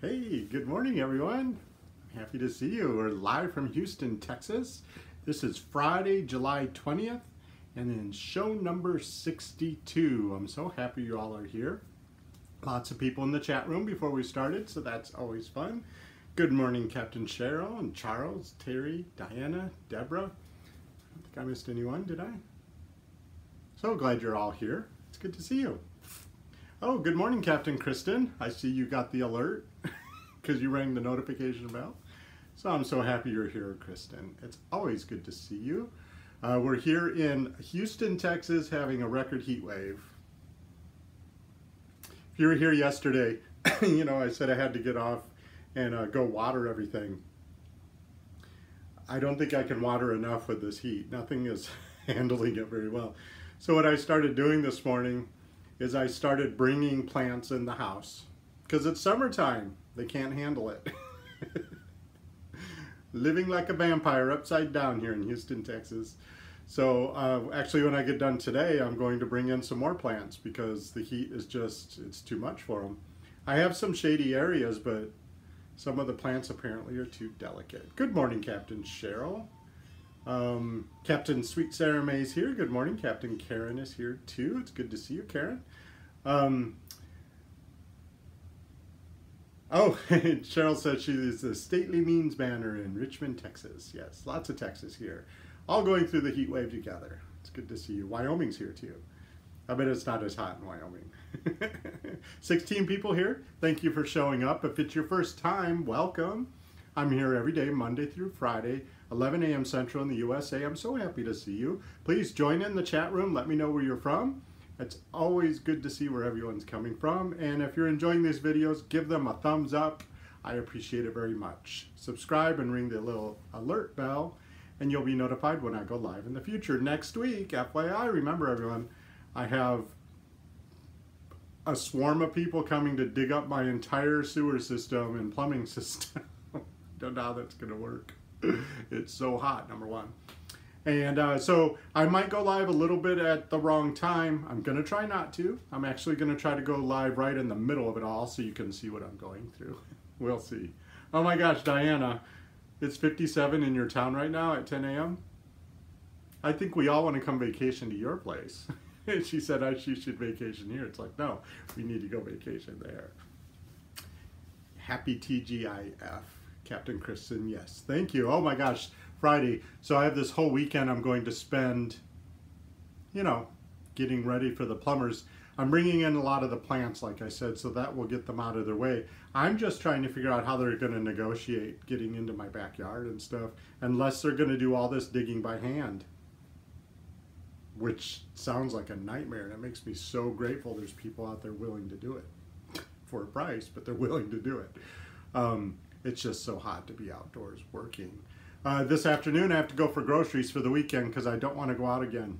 Hey, good morning everyone. Happy to see you. We're live from Houston, Texas. This is Friday, July 20th, and then show number 62. I'm so happy you all are here. Lots of people in the chat room before we started, so that's always fun. Good morning, Captain Cheryl and Charles, Terry, Diana, Deborah. I don't think I missed anyone, did I? So glad you're all here. It's good to see you. Oh, good morning, Captain Kristen. I see you got the alert because you rang the notification bell. So I'm so happy you're here, Kristen. It's always good to see you. We're here in Houston, Texas, having a record heat wave. If you were here yesterday, you know, I said I had to get off and go water everything. I don't think I can water enough with this heat. Nothing is handling it very well. So what I started doing this morning is I started bringing plants in the house because it's summertime. They can't handle it. Living like a vampire upside down here in Houston, Texas. So actually when I get done today, I'm going to bring in some more plants because the heat is just, it's too much for them. I have some shady areas, but some of the plants apparently are too delicate. Good morning, Captain Cheryl. Captain Sweet Sarah May is here. Good morning. Captain Karen is here too. It's good to see you, Karen. Oh, Cheryl says she is the Stately Means banner in Richmond, Texas. Yes, lots of Texas here. All going through the heat wave together. It's good to see you. Wyoming's here too. I bet it's not as hot in Wyoming. 16 people here. Thank you for showing up. If it's your first time, welcome. I'm here every day, Monday through Friday, 11 a.m. Central in the USA. I'm so happy to see you. Please join in the chat room. Let me know where you're from. It's always good to see where everyone's coming from. And if you're enjoying these videos, give them a thumbs up. I appreciate it very much. Subscribe and ring the little alert bell, and you'll be notified when I go live in the future. Next week, FYI, remember everyone, I have a swarm of people coming to dig up my entire sewer system and plumbing system. Don't know how that's going to work. It's so hot, number one. And so I might go live a little bit at the wrong time. I'm going to try not to. I'm actually going to try to go live right in the middle of it all so you can see what I'm going through. We'll see. Oh my gosh, Diana, it's 57 in your town right now at 10 a.m. I think we all want to come vacation to your place. She said she should vacation here. It's like, no, we need to go vacation there. Happy TGIF. Captain Kristen, yes. Thank you. Oh my gosh, Friday. So I have this whole weekend I'm going to spend, you know, getting ready for the plumbers. I'm bringing in a lot of the plants, like I said, so that will get them out of their way. I'm just trying to figure out how they're going to negotiate getting into my backyard and stuff, unless they're going to do all this digging by hand, which sounds like a nightmare, and it makes me so grateful there's people out there willing to do it for a price, but they're willing to do it. It's just so hot to be outdoors working. This afternoon I have to go for groceries for the weekend because I don't want to go out again.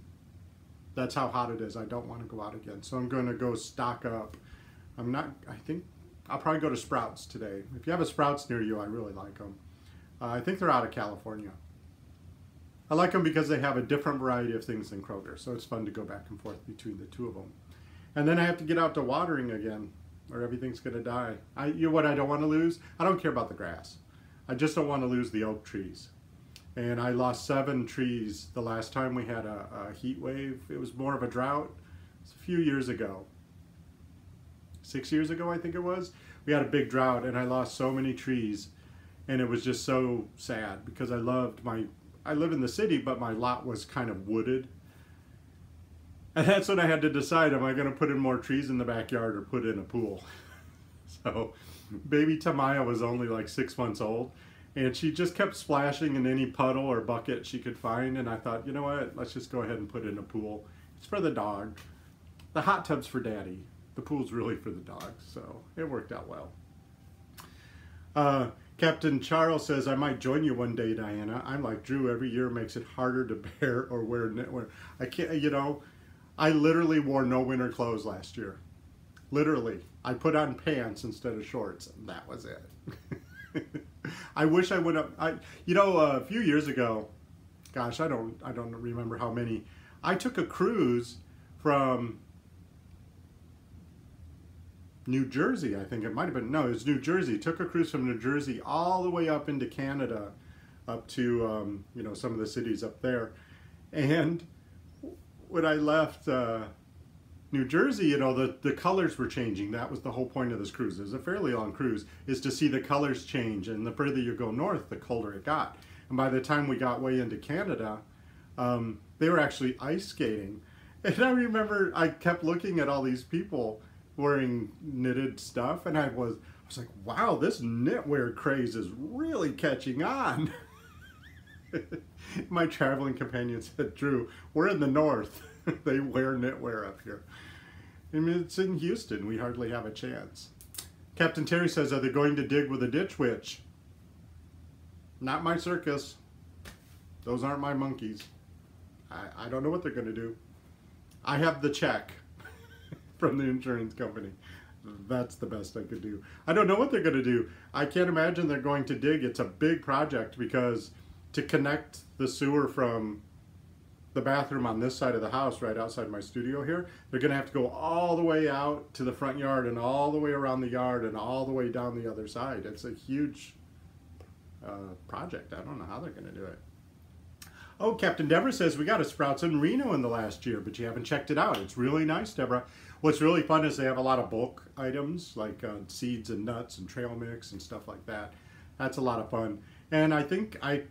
That's how hot it is. I don't want to go out again. So I'm going to go stock up. I think I'll probably go to Sprouts today. If you have a Sprouts near you, I really like them. I think they're out of California. I like them because they have a different variety of things than Kroger. So it's fun to go back and forth between the two of them. And then I have to get out to watering again, or everything's going to die. You know what I don't want to lose? I don't care about the grass. I just don't want to lose the oak trees. And I lost 7 trees the last time we had a heat wave. It was more of a drought. It's a few years ago. 6 years ago, I think it was. We had a big drought and I lost so many trees. And it was just so sad because I live in the city, but my lot was kind of wooded. And that's when I had to decide, am I going to put in more trees in the backyard or put in a pool? So baby Tamaya was only like 6 months old, and she just kept splashing in any puddle or bucket she could find. And I thought, you know what, let's just go ahead and put in a pool. It's for the dog. The hot tub's for daddy. The pool's really for the dog, so it worked out well. Captain Charles says, I might join you one day, Diana. I'm like Drew, every year makes it harder to bear or wear knitwear. I can't, you know, I literally wore no winter clothes last year. Literally. I put on pants instead of shorts, and that was it. I wish I would have, you know, a few years ago, gosh, I don't remember how many, I took a cruise from New Jersey, I think it might have been. No, it was New Jersey. Took a cruise from New Jersey all the way up into Canada, up to you know, some of the cities up there. And when I left New Jersey, you know, the colors were changing. That was the whole point of this cruise. It was a fairly long cruise, is to see the colors change. And the further you go north, the colder it got. And by the time we got way into Canada, they were actually ice skating. And I remember I kept looking at all these people wearing knitted stuff, and I was like, wow, this knitwear craze is really catching on. My traveling companion said, Drew, we're in the north. They wear knitwear up here. I mean, it's in Houston. We hardly have a chance. Captain Terry says, are they going to dig with a ditch witch? Not my circus. Those aren't my monkeys. I don't know what they're going to do. I have the check from the insurance company. That's the best I could do. I don't know what they're going to do. I can't imagine they're going to dig. It's a big project, because to connect the sewer from the bathroom on this side of the house, right outside my studio here, they're going to have to go all the way out to the front yard and all the way around the yard and all the way down the other side. It's a huge project. I don't know how they're going to do it. Oh, Captain Deborah says, we got a Sprouts in Reno in the last year, but you haven't checked it out. It's really nice, Deborah. What's really fun is they have a lot of bulk items, like seeds and nuts and trail mix and stuff like that. That's a lot of fun. And I think, I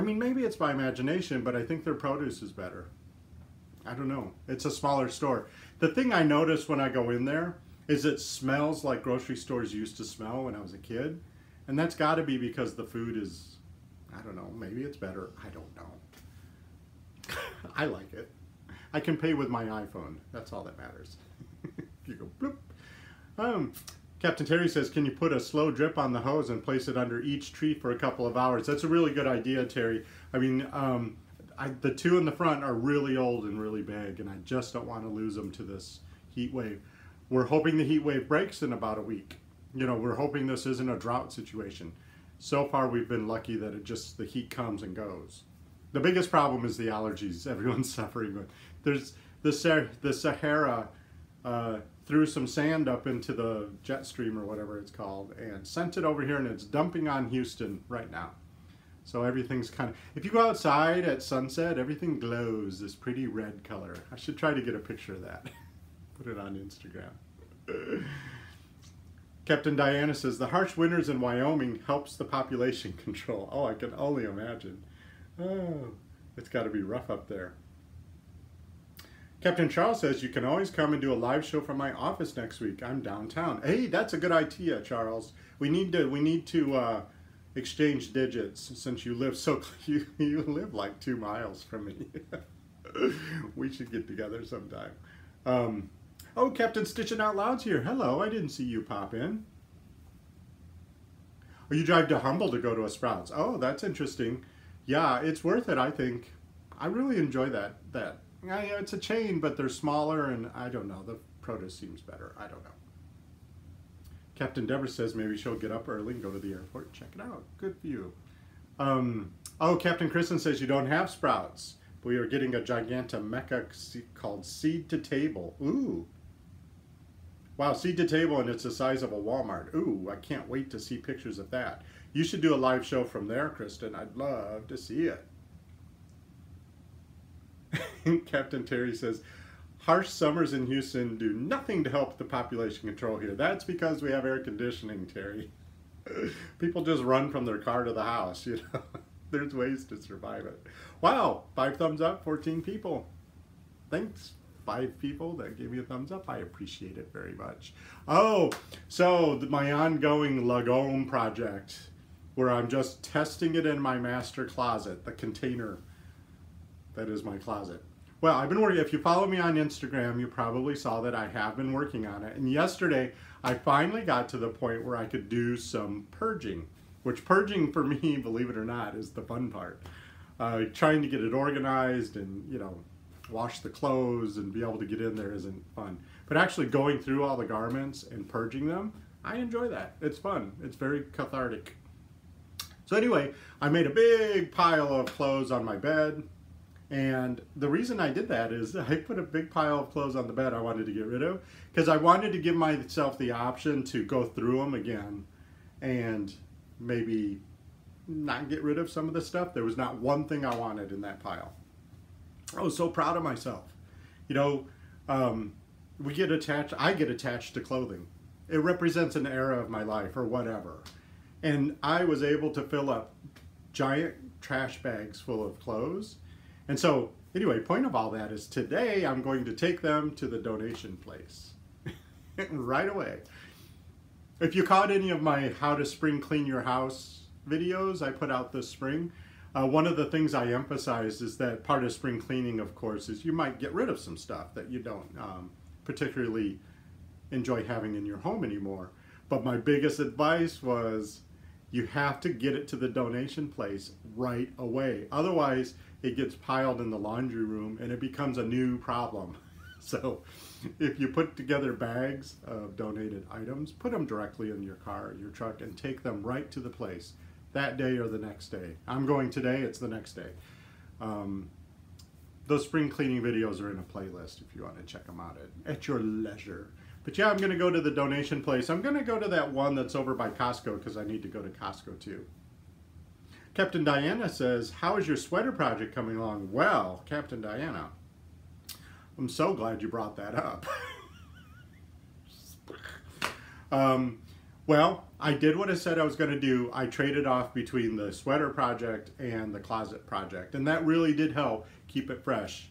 mean, maybe it's my imagination, but I think their produce is better. I don't know. It's a smaller store. The thing I notice when I go in there is it smells like grocery stores used to smell when I was a kid. And that's got to be because the food is, I don't know, maybe it's better. I don't know. I like it. I can pay with my iPhone. That's all that matters. You go bloop. Captain Terry says, can you put a slow drip on the hose and place it under each tree for a couple of hours? That's a really good idea, Terry. I mean, the two in the front are really old and really big, and I just don't want to lose them to this heat wave. We're hoping the heat wave breaks in about a week. You know, we're hoping this isn't a drought situation. So far, we've been lucky that it just, the heat comes and goes. The biggest problem is the allergies everyone's suffering with. There's the Sahara threw some sand up into the jet stream or whatever it's called and sent it over here, and it's dumping on Houston right now. So everything's kind of, if you go outside at sunset, everything glows this pretty red color. I should try to get a picture of that. Put it on Instagram. Captain Diana says, the harsh winters in Wyoming helps the population control. Oh, I can only imagine. Oh, it's got to be rough up there. Captain Charles says, you can always come and do a live show from my office next week. I'm downtown. Hey, that's a good idea, Charles. We need to exchange digits, since you live so, you live like 2 miles from me. We should get together sometime. Oh, Captain Stitching Out Loud's here. Hello, I didn't see you pop in. Oh, you drive to Humble to go to a Sprouts. Oh, that's interesting. Yeah, it's worth it, I think. I really enjoy that. Yeah, it's a chain, but they're smaller, and I don't know. The produce seems better. I don't know. Captain Deborah says maybe she'll get up early and go to the airport and check it out. Good for you. Oh, Captain Kristen says you don't have Sprouts. We are getting a Gigantomecha called Seed to Table. Ooh. Wow, Seed to Table, and it's the size of a Walmart. Ooh, I can't wait to see pictures of that. You should do a live show from there, Kristen. I'd love to see it. Captain Terry says, harsh summers in Houston do nothing to help the population control here. That's because we have air conditioning, Terry. People just run from their car to the house, you know. There's ways to survive it. Wow, 5 thumbs up, 14 people. Thanks, 5 people that gave me a thumbs up. I appreciate it very much. Oh, so my ongoing Lagome project, where I'm just testing it in my master closet, the container that is my closet. Well, I've been working, if you follow me on Instagram, you probably saw that I have been working on it. And yesterday, I finally got to the point where I could do some purging, which purging for me, believe it or not, is the fun part. Trying to get it organized and, you know, wash the clothes and be able to get in there isn't fun. But actually going through all the garments and purging them, I enjoy that. It's fun. It's very cathartic. So anyway, I made a big pile of clothes on my bed. And the reason I did that is I put a big pile of clothes on the bed I wanted to get rid of because I wanted to give myself the option to go through them again and maybe not get rid of some of the stuff. There was not one thing I wanted in that pile. I was so proud of myself. You know, I get attached to clothing. It represents an era of my life or whatever. And I was able to fill up giant trash bags full of clothes. And so, anyway, point of all that is today I'm going to take them to the donation place right away. If you caught any of my how to spring clean your house videos I put out this spring, one of the things I emphasized is that part of spring cleaning, of course, is you might get rid of some stuff that you don't particularly enjoy having in your home anymore. But my biggest advice was you have to get it to the donation place right away. Otherwise, it gets piled in the laundry room and it becomes a new problem. So if you put together bags of donated items, put them directly in your car or your truck and take them right to the place that day or the next day. I'm going today, it's the next day. Those spring cleaning videos are in a playlist if you want to check them out at your leisure. But yeah, I'm going to go to the donation place. I'm going to go to that one that's over by Costco because I need to go to Costco too. Captain Diana says, how is your sweater project coming along? Well, Captain Diana, I'm so glad you brought that up. Well, I did what I said I was going to do. I traded off between the sweater project and the closet project, and that really did help keep it fresh.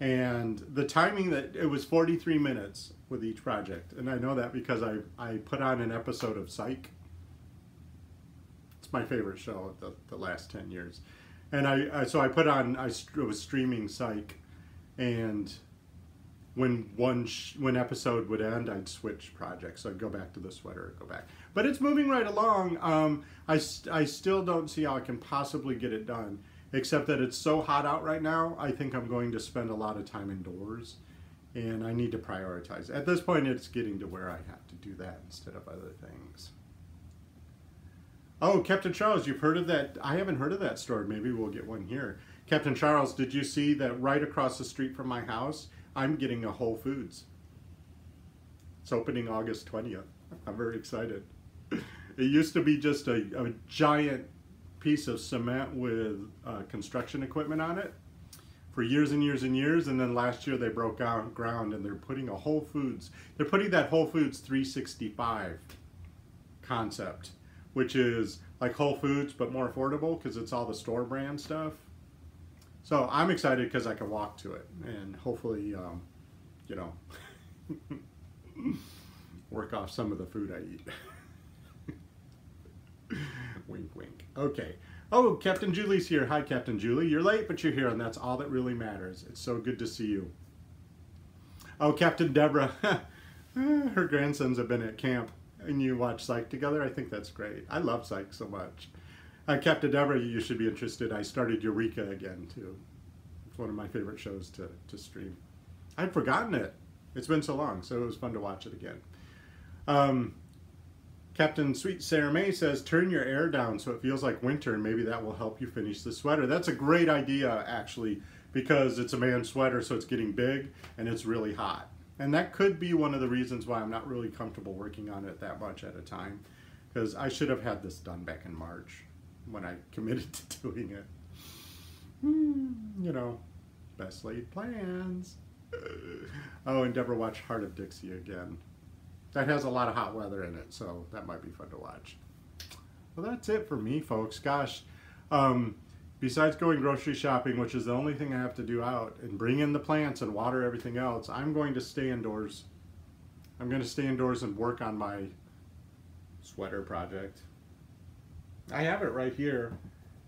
And the timing, that it was 43 minutes with each project, and I know that because I put on an episode of Psych. It's my favorite show of the last 10 years. And I was streaming Psych, and when episode would end, I'd switch projects. So I'd go back to the sweater, go back. But it's moving right along. I still don't see how I can possibly get it done, except that it's so hot out right now. I think I'm going to spend a lot of time indoors, and I need to prioritize. At this point, it's getting to where I have to do that instead of other things. Oh, Captain Charles, you've heard of that? I haven't heard of that store. Maybe we'll get one here. Captain Charles, did you see that right across the street from my house, I'm getting a Whole Foods? It's opening August 20th. I'm very excited. It used to be just a giant piece of cement with construction equipment on it for years and years and years, and then last year they broke ground and they're putting a Whole Foods. They're putting that Whole Foods 365 concept, which is like Whole Foods but more affordable because it's all the store brand stuff. So I'm excited because I can walk to it and hopefully, you know, work off some of the food I eat. Wink, wink. Okay. Oh, Captain Julie's here. Hi, Captain Julie. You're late, but you're here, and that's all that really matters. It's so good to see you. Oh, Captain Deborah. Her grandsons have been at camp, and you watch Psych together. I think that's great. I love Psych so much. Captain Deborah, you should be interested. I started Eureka again, too. It's one of my favorite shows to stream. I'd forgotten it. It's been so long, so it was fun to watch it again. Captain Sweet Sarah May says, turn your air down so it feels like winter, and maybe that will help you finish the sweater. That's a great idea, actually, because it's a man's sweater, so it's getting big, and it's really hot. And that could be one of the reasons why I'm not really comfortable working on it that much at a time, because I should have had this done back in March when I committed to doing it. You know, best laid plans. Oh, and Deborah watched Heart of Dixie again. That has a lot of hot weather in it, so that might be fun to watch. Well, that's it for me, folks. Gosh, besides going grocery shopping, which is the only thing I have to do out, and bring in the plants and water everything else, I'm going to stay indoors. I'm going to stay indoors and work on my sweater project. I have it right here.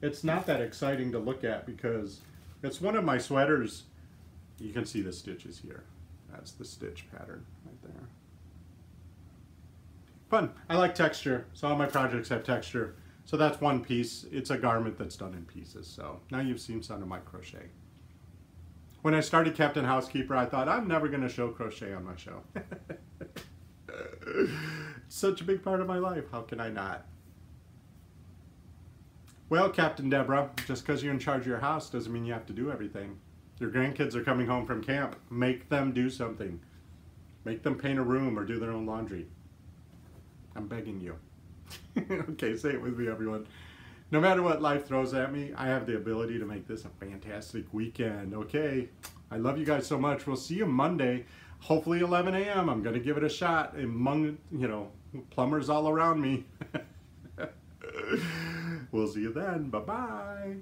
It's not that exciting to look at because it's one of my sweaters. You can see the stitches here. That's the stitch pattern right there. Fun. I like texture, so all my projects have texture. So that's one piece. It's a garment that's done in pieces. So now you've seen some of my crochet. When I started Captain Housekeeper, I thought I'm never going to show crochet on my show. It's such a big part of my life. How can I not? Well, Captain Deborah, just because you're in charge of your house doesn't mean you have to do everything. Your grandkids are coming home from camp. Make them do something. Make them paint a room or do their own laundry. I'm begging you. Okay, say it with me, everyone. No matter what life throws at me, I have the ability to make this a fantastic weekend. Okay, I love you guys so much. We'll see you Monday, hopefully 11 a.m. I'm going to give it a shot among, plumbers all around me. We'll see you then. Bye-bye.